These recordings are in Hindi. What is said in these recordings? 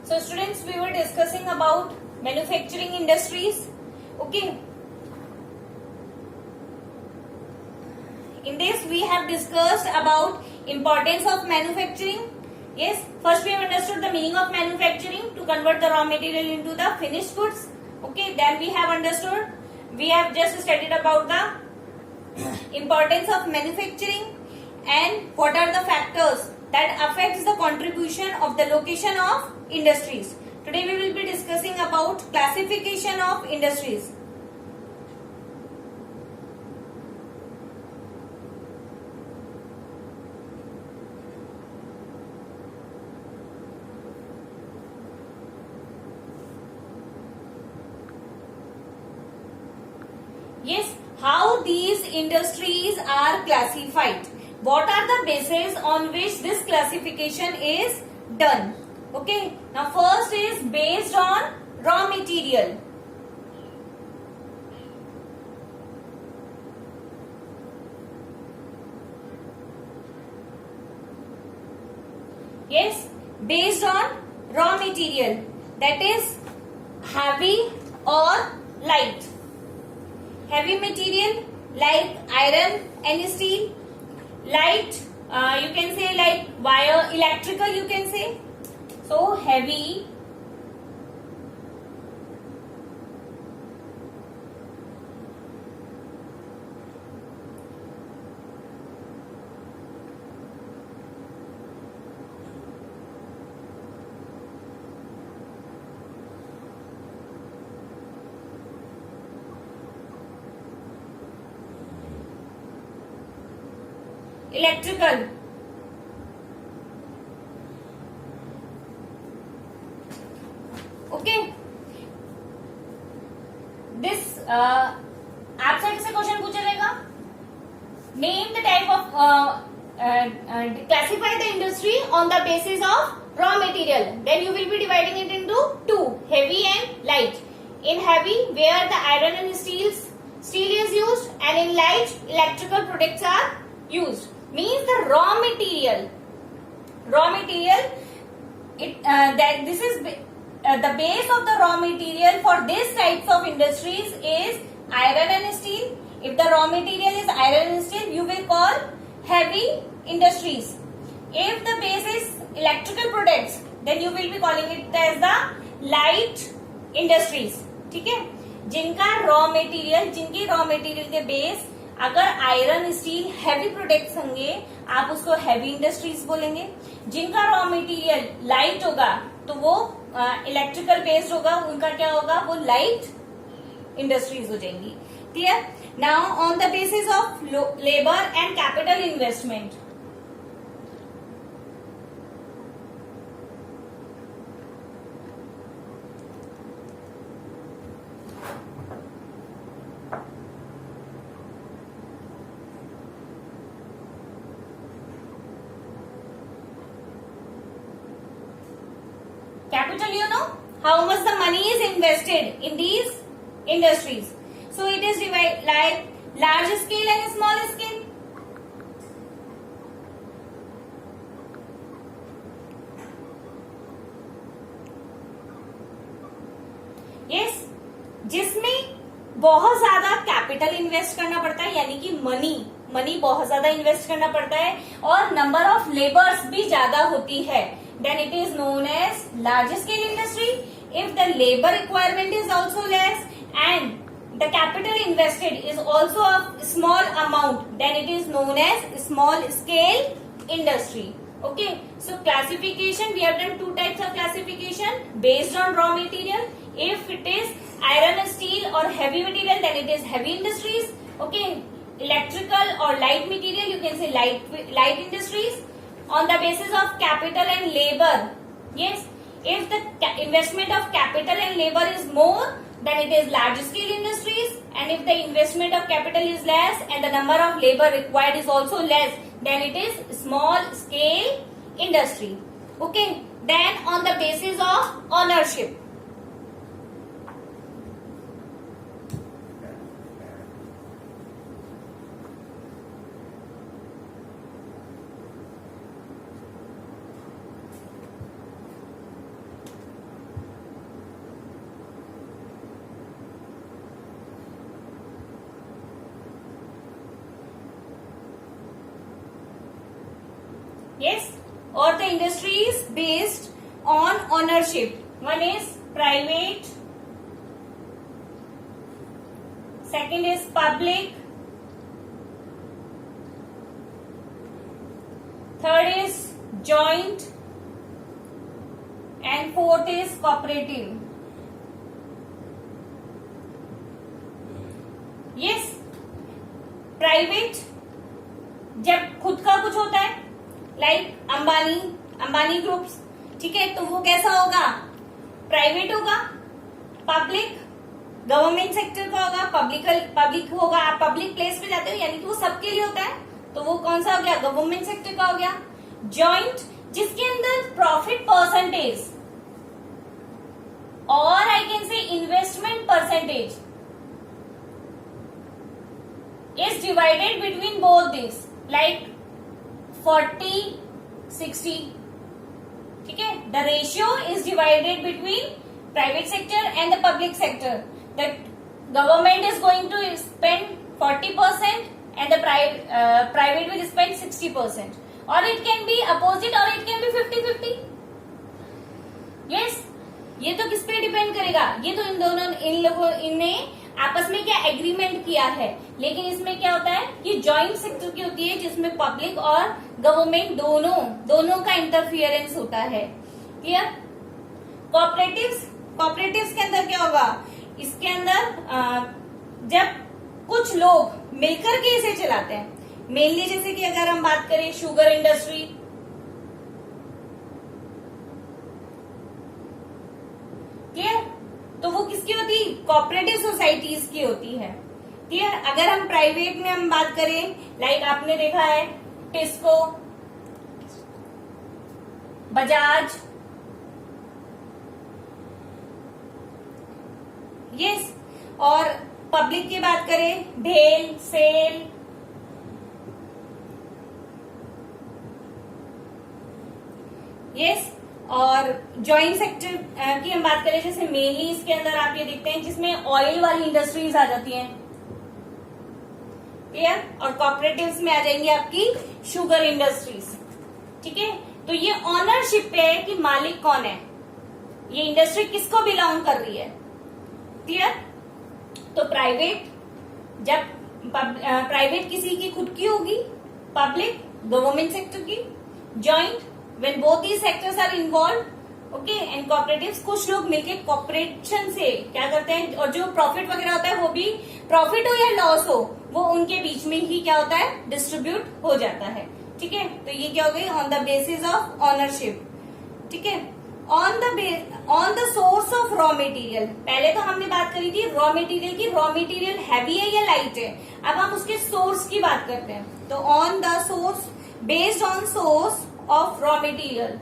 So students, we were discussing about manufacturing industries. Okay. In this we have discussed about importance of manufacturing. Yes, first we have understood the meaning of manufacturing, to convert the raw material into the finished goods. Okay, then we have just studied about the importance of manufacturing and what are the factors that affects the contribution of the location of industries. Today we will be discussing about classification of industries. Yes, how these industries are classified. What are the bases on which this classification is done? Okay, now first is based on raw material. Yes, based on raw material, that is heavy or light. Heavy material like iron and steel, light you can say like wire, electrical you can say. So heavy, electrical. Okay, this आप साइड से क्वेश्चन पूछा जाएगा. Name the type of classify the industry on the basis of raw material. Then you will be dividing it into two, heavy and light. In heavy, where the iron and steel is used, and in light, electrical products are used. Means the raw material. This is the base of the raw material for these types of industries is iron and steel. If the raw material is iron and steel, you will call heavy industries. If the base is electrical products, then you will be calling it as the light industries. ठीक है, जिनकी रॉ मटेरियल के बेस अगर आयरन स्टील हैवी प्रोडक्ट्स होंगे, आप उसको हैवी इंडस्ट्रीज बोलेंगे. जिनका रॉ मटेरियल लाइट होगा तो वो इलेक्ट्रिकल बेस्ड होगा, उनका क्या होगा, वो लाइट इंडस्ट्रीज हो जाएंगी. Clear. Now on the basis of labour and capital investment. Capital, you know how much the money is invested in these industries. So it is divided like large scale and small scale. Yes, जिसमें बहुत ज्यादा कैपिटल इन्वेस्ट करना पड़ता है, यानी कि मनी बहुत ज्यादा इन्वेस्ट करना पड़ता है और नंबर ऑफ लेबर्स भी ज्यादा होती है, then it is known as large scale industry. If the labor requirement is also less and the capital invested is also a small amount, then it is known as small scale industry. Okay, so classification, we have done two types of classification based on raw material. If it is iron, steel or heavy material, then it is heavy industries. Okay, electrical or light material, you can say light industries. On the basis of capital and labor, yes, if the investment of capital and labor is more, then it is large scale industries, and if the investment of capital is less and the number of labor required is also less, then it is small scale industry. Okay, then on the basis of ownership. Yes, or the industry is based on ownership. One is private, second is public, third is joint, and fourth is cooperative. Yes, private जब खुद का कुछ होता है, लाइक अंबानी ग्रुप्स, ठीक है, तो वो कैसा होगा, प्राइवेट होगा. पब्लिक गवर्नमेंट सेक्टर का होगा, पब्लिक होगा. आप पब्लिक प्लेस पे जाते हो यानी कि वो सबके लिए होता है, तो वो कौन सा हो गया, गवर्नमेंट सेक्टर का हो गया. जॉइंट जिसके अंदर प्रॉफिट परसेंटेज और आई कैन से investment percentage is divided between both these, like 40-60. ठीक है, the ratio is divided between private sector and the public sector. The government is going to spend 40% and the private will spend 60%. Or it can be opposite or it can be 50-50. Yes, ये तो किस पे डिपेंड करेगा, ये तो इन लोगों इनने आपस में क्या एग्रीमेंट किया है. लेकिन इसमें क्या होता है कि जॉइंट सेक्टर की होती है जिसमें पब्लिक और गवर्नमेंट दोनों का इंटरफियरेंस होता है. क्लियर. कॉपरेटिव्स के अंदर क्या होगा, इसके अंदर जब कुछ लोग मिलकर के इसे चलाते हैं, मेनली जैसे कि अगर हम बात करें शुगर इंडस्ट्री, क्लियर, तो वो किसकी होती है, कोऑपरेटिव सोसाइटीज की होती है. क्लियर. अगर हम प्राइवेट में हम बात करें, लाइक आपने देखा है टिस्को, बजाज, यस, और पब्लिक की बात करें भेल, सेल, यस, और जॉइंट सेक्टर की हम बात करें जैसे मेनली इसके अंदर आप ये देखते हैं जिसमें ऑयल वाली इंडस्ट्रीज आ जाती हैं. क्लियर. और कॉपरेटिव्स में आ जाएंगी आपकी शुगर इंडस्ट्रीज. ठीक है, तो ये ऑनरशिप पे है कि मालिक कौन है, ये इंडस्ट्री किसको बिलोंग कर रही है. क्लियर. तो प्राइवेट जब प्राइवेट किसी की खुद की होगी, पब्लिक गवर्नमेंट सेक्टर की, joint when both these sectors are involved, okay, and cooperatives कुछ लोग मिलके कॉपरेशन से क्या करते हैं, और जो प्रॉफिट वगैरह होता है वो भी प्रॉफिट हो या लॉस हो वो उनके बीच में ही क्या होता है, डिस्ट्रीब्यूट हो जाता है. ठीक है, तो ये क्या हो गई, on the basis of ownership. ठीक है, on the source of raw material. पहले तो हमने बात करी थी रॉ मटेरियल की, रॉ मटेरियल हैवी है या लाइट है. अब हम उसके सोर्स की बात करते हैं, तो on the source, based on source of raw material.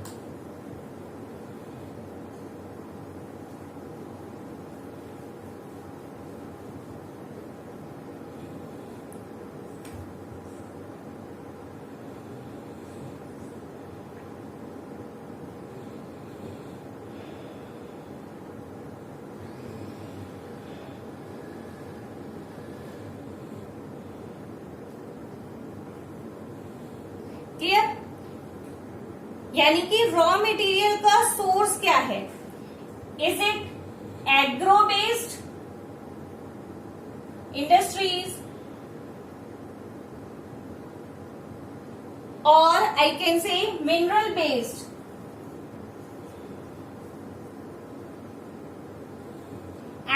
Clear? यानी कि रॉ मटेरियल का सोर्स क्या है, is it agro based industries और I can say mineral based.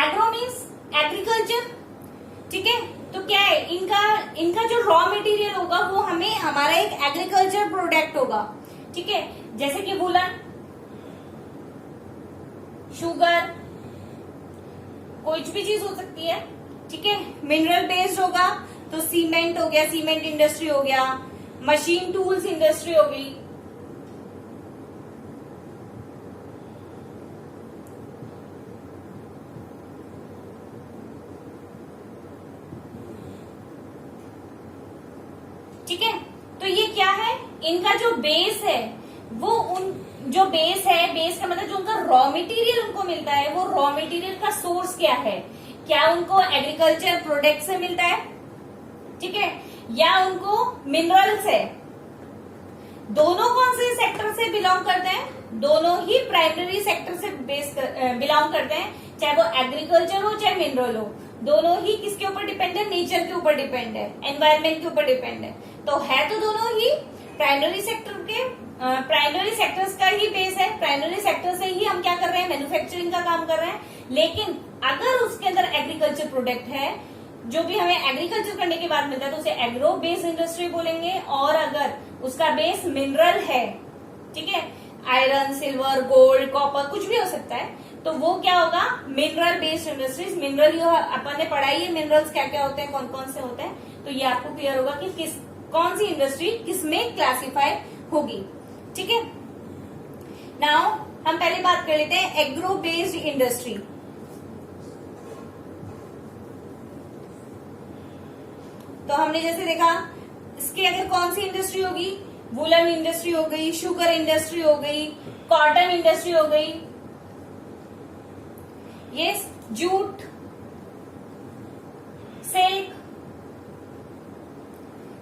Agro means agriculture. ठीक है, तो क्या है, इनका जो रॉ मटेरियल होगा वो हमें हमारा एक एग्रीकल्चर प्रोडक्ट होगा. ठीक है, जैसे कि वुलन, शुगर, कुछ भी चीज हो सकती है. ठीक है, मिनरल बेस्ड होगा तो सीमेंट हो गया, सीमेंट इंडस्ट्री हो गया, मशीन टूल्स इंडस्ट्री हो गई. ठीक है, तो ये क्या है, इनका जो बेस है वो जो बेस है, बेस का मतलब जो उनका रॉ मटेरियल उनको मिलता है, वो रॉ मटेरियल का सोर्स क्या है, क्या उनको एग्रीकल्चर प्रोडक्ट से मिलता है, ठीक है, या उनको मिनरल्स है. दोनों से बिलोंग करते हैं? दोनों ही प्राइमरी सेक्टर से बिलोंग करते हैं, चाहे वो एग्रीकल्चर हो चाहे मिनरल हो। दोनों ही किसके ऊपर डिपेंड है? नेचर के ऊपर डिपेंड है, एनवायरमेंट के ऊपर डिपेंड है। तो है तो दोनों ही प्राइमरी सेक्टर के, प्राइमरी सेक्टर्स का ही बेस है। प्राइमरी सेक्टर से ही हम क्या कर रहे हैं? मैन्युफैक्चरिंग का काम कर रहे हैं। लेकिन अगर उसके अंदर एग्रीकल्चर प्रोडक्ट है, जो भी हमें एग्रीकल्चर करने के बाद मिलता है, तो उसे एग्रो बेस्ड इंडस्ट्री बोलेंगे। और अगर उसका बेस मिनरल है, ठीक है, आयरन, सिल्वर, गोल्ड, कॉपर, कुछ भी हो सकता है, तो वो क्या होगा? Mineral based industries. मिनरल अपन ने पढ़ाई है, मिनरल्स क्या क्या होते हैं, कौन कौन से होते हैं, तो ये आपको क्लियर होगा कि कौन सी इंडस्ट्री किस में क्लासिफाई होगी। ठीक है, नाउ हम पहले बात कर लेते हैं एग्रो बेस्ड इंडस्ट्री। तो हमने जैसे देखा, इसकी अगर कौन सी इंडस्ट्री होगी? वुलन इंडस्ट्री हो गई, शुगर इंडस्ट्री हो गई, कॉटन इंडस्ट्री हो गई, ये जूट, सिल्क,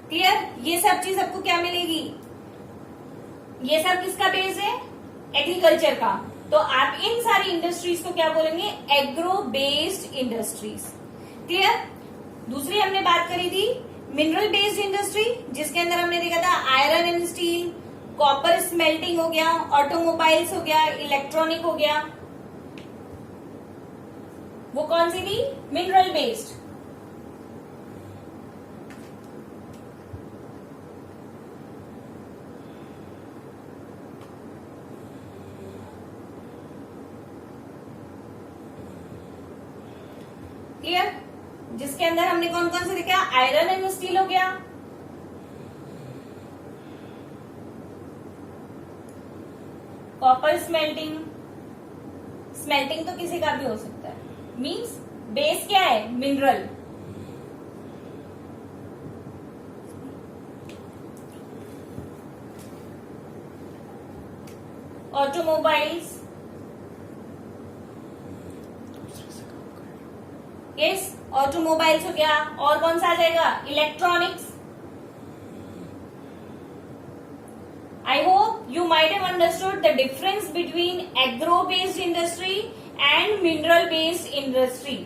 क्लियर? ये सब चीज आपको क्या मिलेगी? ये सब किसका बेस है? एग्रीकल्चर का। तो आप इन सारी इंडस्ट्रीज को क्या बोलेंगे? Agro based industries. क्लियर? दूसरी हमने बात करी थी मिनरल बेस्ड इंडस्ट्री, जिसके अंदर हमने देखा था iron and steel, copper smelting हो गया, ऑटोमोबाइल्स हो गया, इलेक्ट्रॉनिक हो गया। वो कौन सी थी? Mineral based. क्लियर? जिसके अंदर हमने कौन कौन से देखा? आयरन एंड स्टील हो गया, कॉपर स्मेल्टिंग, स्मेल्टिंग तो किसी का भी हो सकता है, मींस बेस क्या है? मिनरल। ऑटोमोबाइल्स, यस, ऑटोमोबाइल्स हो गया। और कौन सा आ जाएगा? Electronics. I hope you might have understood the difference between agro based industry and mineral based industry।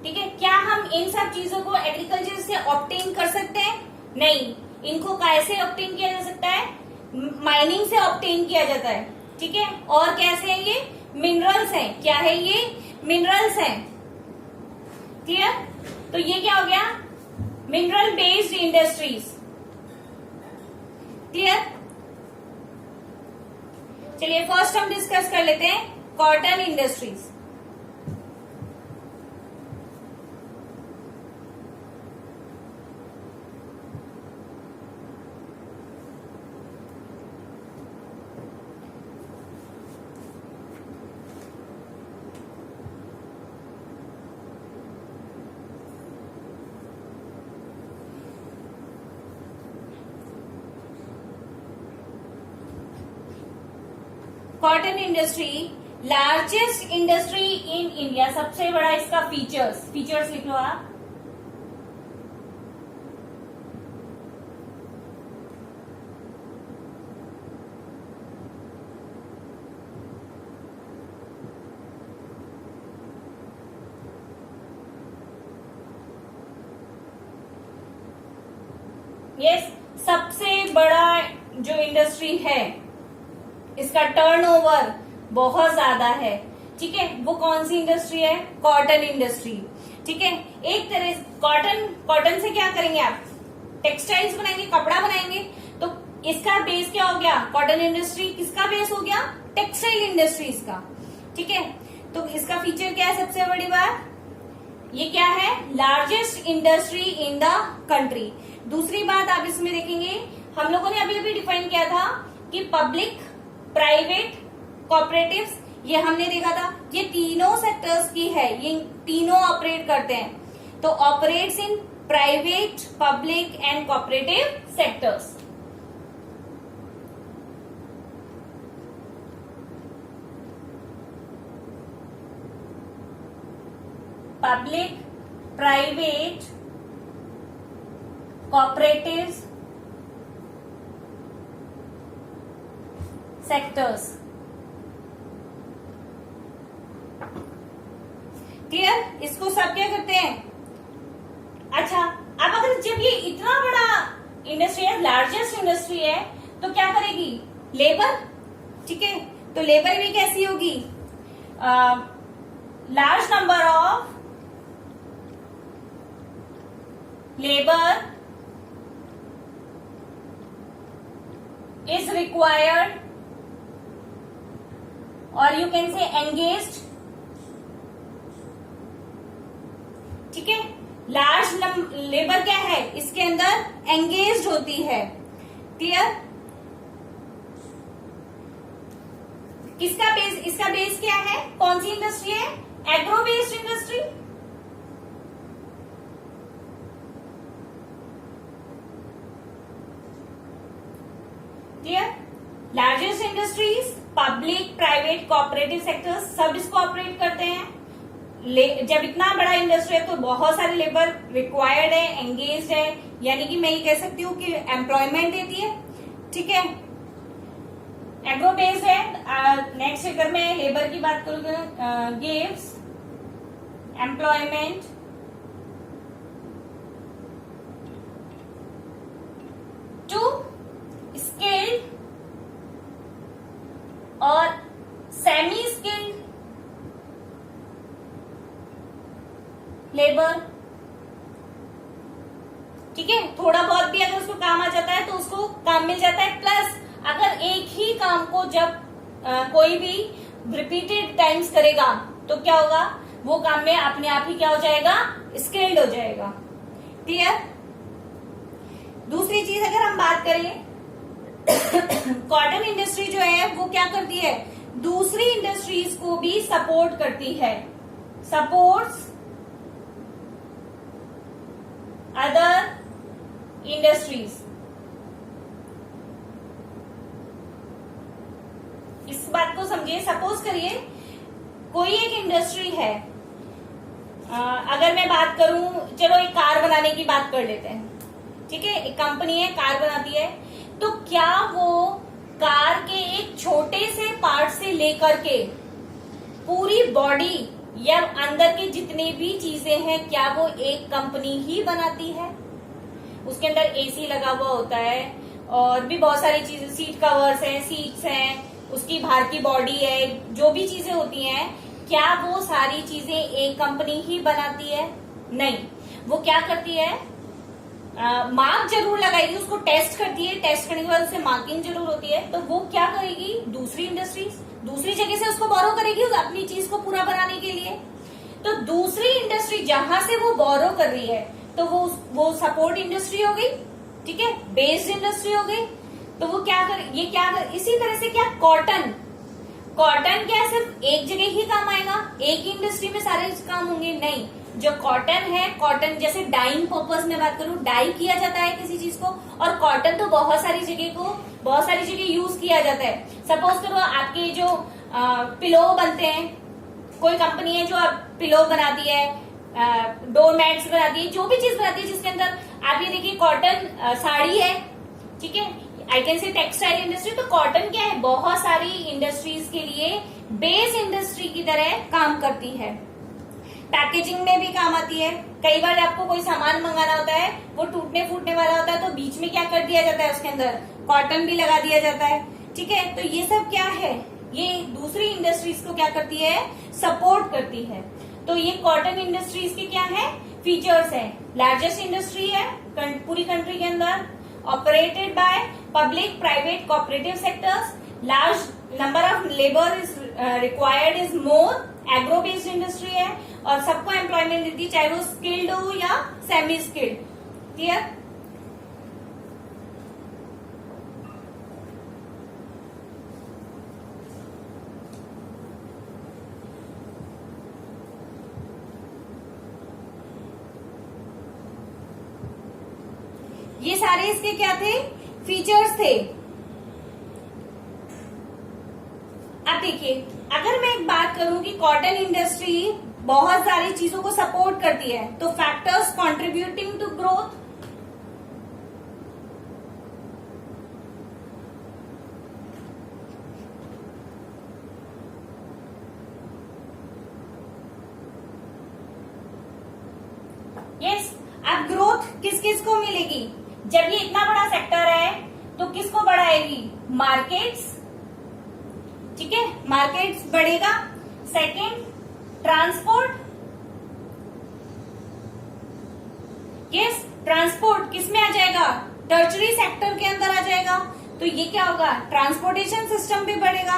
ठीक है, क्या हम इन सब चीजों को एग्रीकल्चर से ऑब्टेन कर सकते हैं? नहीं। इनको कैसे ऑब्टेन किया जा सकता है? माइनिंग से ऑब्टेन किया जाता है। ठीक है, और कैसे है ये? मिनरल्स हैं। क्या है ये? मिनरल्स हैं। क्लियर? तो ये क्या हो गया? Mineral based industries. क्लियर? चलिए फर्स्ट हम डिस्कस कर लेते हैं cotton industries. Cotton industry largest industry in India. सबसे बड़ा इसका फीचर्स लिख लो आप। यस, सबसे बड़ा जो इंडस्ट्री है, इसका टर्नओवर बहुत ज्यादा है। ठीक है, वो कौन सी इंडस्ट्री है? Cotton industry. ठीक है, एक तरह कॉटन से क्या करेंगे आप? टेक्सटाइल्स बनाएंगे, कपड़ा बनाएंगे। तो इसका बेस क्या हो गया? Cotton industry. किसका बेस हो गया? टेक्सटाइल इंडस्ट्रीज का। ठीक है, तो इसका फीचर क्या है? सबसे बड़ी बात ये क्या है? Largest industry in the country. दूसरी बात आप इसमें देखेंगे, हम लोगों ने अभी अभी डिफाइन किया था कि पब्लिक, प्राइवेट, कॉपरेटिव्स, ये हमने देखा था, ये तीनों सेक्टर्स की है, ये तीनों ऑपरेट करते हैं। तो operates in private, public and cooperative sectors. Public, private, cooperatives sectors. Clear? इसको सब क्या करते हैं? अच्छा, अब अगर जब ये इतना बड़ा इंडस्ट्री है, लार्जेस्ट इंडस्ट्री है, तो क्या करेगी? लेबर। ठीक है, तो लेबर भी कैसी होगी? Large number of labour is required or you can say engaged। ठीक है, लार्ज लेबर क्या है? इसके अंदर एंगेज्ड होती है। क्लियर? किसका बेस? इसका बेस क्या है? कौन सी इंडस्ट्री है? Agro based industry. Clear? Largest industries, public, private, cooperative sectors सब इसको ऑपरेट करते हैं। जब इतना बड़ा इंडस्ट्री है तो बहुत सारे लेबर रिक्वायर्ड है, एंगेज्ड है, यानी कि मैं ये कह सकती हूँ कि एम्प्लॉयमेंट देती है। ठीक है, एग्रो बेस्ड है। नेक्स्ट अगर मैं लेबर की बात करूँ, गिव्स एम्प्लॉयमेंट टू स्किल्ड और सेमी स्किल्ड लेबर। ठीक है, थोड़ा बहुत भी अगर उसको काम आ जाता है तो उसको काम मिल जाता है। प्लस अगर एक ही काम को जब कोई भी रिपीटेड टाइम्स करेगा तो क्या होगा? वो काम में अपने आप ही क्या हो जाएगा? स्किल्ड हो जाएगा। क्लियर? दूसरी चीज अगर हम बात करें, कॉटन इंडस्ट्री जो है वो क्या करती है? दूसरी इंडस्ट्रीज को भी सपोर्ट करती है। Supports other industries. इस बात को समझिए। सपोज करिए कोई एक इंडस्ट्री है, अगर मैं बात करूं, चलो एक कार बनाने की बात कर लेते हैं। ठीक है, एक कंपनी है, कार बनाती है, तो क्या वो कार के एक छोटे से पार्ट से लेकर के पूरी बॉडी या अंदर की जितनी भी चीजें हैं, क्या वो एक कंपनी ही बनाती है? उसके अंदर एसी लगा हुआ होता है और भी बहुत सारी चीजें, सीट कवर्स हैं, सीट्स हैं, उसकी बाहर की बॉडी है, जो भी चीजें होती हैं, क्या वो सारी चीजें एक कंपनी ही बनाती है? नहीं, वो क्या करती है? मार्क जरूर लगाएगी, उसको टेस्ट करती है, टेस्ट करने के बाद उसे मार्किंग जरूर होती है। तो वो क्या करेगी? दूसरी इंडस्ट्री दूसरी जगह से उसको बोरो करेगी अपनी चीज को पूरा बनाने के लिए। तो दूसरी इंडस्ट्री जहां से वो बोरो कर रही है तो वो सपोर्ट इंडस्ट्री हो गई। ठीक है, बेस्ड इंडस्ट्री हो गई। तो वो क्या कर, इसी तरह से क्या कॉटन क्या सिर्फ एक जगह ही काम आएगा? एक ही इंडस्ट्री में सारे काम होंगे? नहीं, जो कॉटन है, कॉटन जैसे डाइंग पर्पस में बात करूं, डाई किया जाता है किसी चीज को, और कॉटन तो बहुत सारी जगह यूज किया जाता है। सपोज करो आपके जो पिलो बनते हैं, कोई कंपनी है जो पिलो बनाती है, डोर मैट्स बनाती है, जो भी चीज बनाती है जिसके अंदर आप ये देखिए कॉटन साड़ी है। ठीक है, आई कैन से टेक्सटाइल इंडस्ट्री। तो कॉटन क्या है? बहुत सारी इंडस्ट्रीज के लिए बेस इंडस्ट्री की तरह काम करती है। पैकेजिंग में भी काम आती है। कई बार आपको कोई सामान मंगाना होता है, वो टूटने फूटने वाला होता है, तो बीच में क्या कर दिया जाता है? उसके अंदर कॉटन भी लगा दिया जाता है। ठीक है, तो ये सब क्या है? ये दूसरी इंडस्ट्रीज को क्या करती है? सपोर्ट करती है। तो ये कॉटन इंडस्ट्रीज के क्या है? फीचर्स है। लार्जेस्ट इंडस्ट्री है पूरी कंट्री के अंदर, operated by public, private, cooperative sectors, large number of labour is required is more, agro based industry है और सबको एम्प्लॉयमेंट देती है, चाहे वो स्किल्ड हो या सेमी स्किल्ड। क्लियर? ये सारे इसके क्या थे? फीचर्स थे। अब देखिए, अगर मैं एक बात करूं कि कॉटन इंडस्ट्री बहुत सारी चीजों को सपोर्ट करती है, तो फैक्टर्स कंट्रीब्यूटिंग टू ग्रोथ, अब ग्रोथ किस किस को मिलेगी? जब ये इतना बड़ा सेक्टर है तो किसको बढ़ाएगी? मार्केट्स, ठीक है, मार्केट्स बढ़ेगा। सेकेंड, ट्रांसपोर्ट, यस, ट्रांसपोर्ट किस में आ जाएगा? टर्चरी सेक्टर के अंदर आ जाएगा। तो ये क्या होगा? ट्रांसपोर्टेशन सिस्टम भी बढ़ेगा।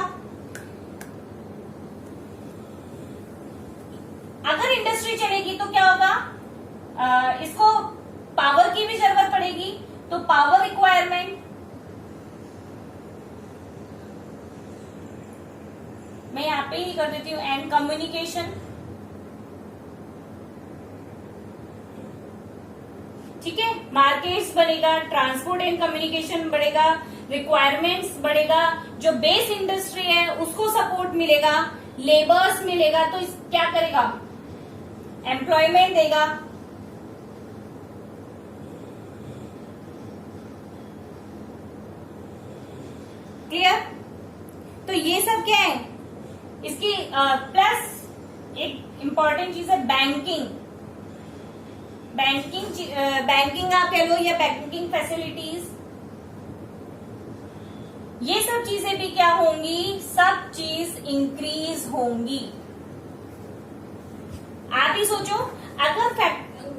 अगर इंडस्ट्री चलेगी तो क्या होगा? इसको पावर की भी जरूरत पड़ेगी, तो पावर रिक्वायरमेंट, मैं यहां पे ही कर देती हूं, एंड कम्युनिकेशन, ठीक है। मार्केट्स बढ़ेगा, ट्रांसपोर्ट एंड कम्युनिकेशन बढ़ेगा, रिक्वायरमेंट्स बढ़ेगा, जो बेस इंडस्ट्री है उसको सपोर्ट मिलेगा, लेबर्स मिलेगा, तो क्या करेगा? एम्प्लॉयमेंट देगा। क्लियर? तो ये सब क्या है इसकी प्लस एक इंपॉर्टेंट चीज है बैंकिंग। बैंकिंग आप कह लो या बैंकिंग फैसिलिटीज, ये सब चीजें भी क्या होंगी? सब चीज इंक्रीज होंगी। आप ही सोचो, अगर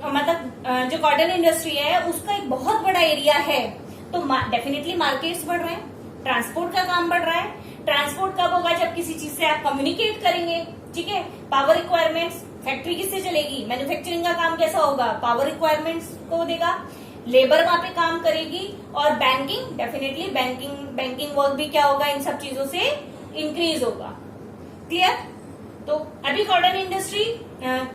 मतलब जो कॉटन इंडस्ट्री है उसका एक बहुत बड़ा एरिया है, तो डेफिनेटली मार्केट्स बढ़ रहे हैं, ट्रांसपोर्ट का काम बढ़ रहा है। ट्रांसपोर्ट कब होगा? जब किसी चीज से आप कम्युनिकेट करेंगे, ठीक है। पावर रिक्वायरमेंट्स, फैक्ट्री किससे चलेगी? मैन्युफैक्चरिंग का काम कैसा होगा? पावर रिक्वायरमेंट्स को देगा, लेबर वहां पे काम करेगी, और बैंकिंग, डेफिनेटली बैंकिंग वर्क भी क्या होगा? इन सब चीजों से इंक्रीज होगा। क्लियर? तो अभी कॉटन इंडस्ट्री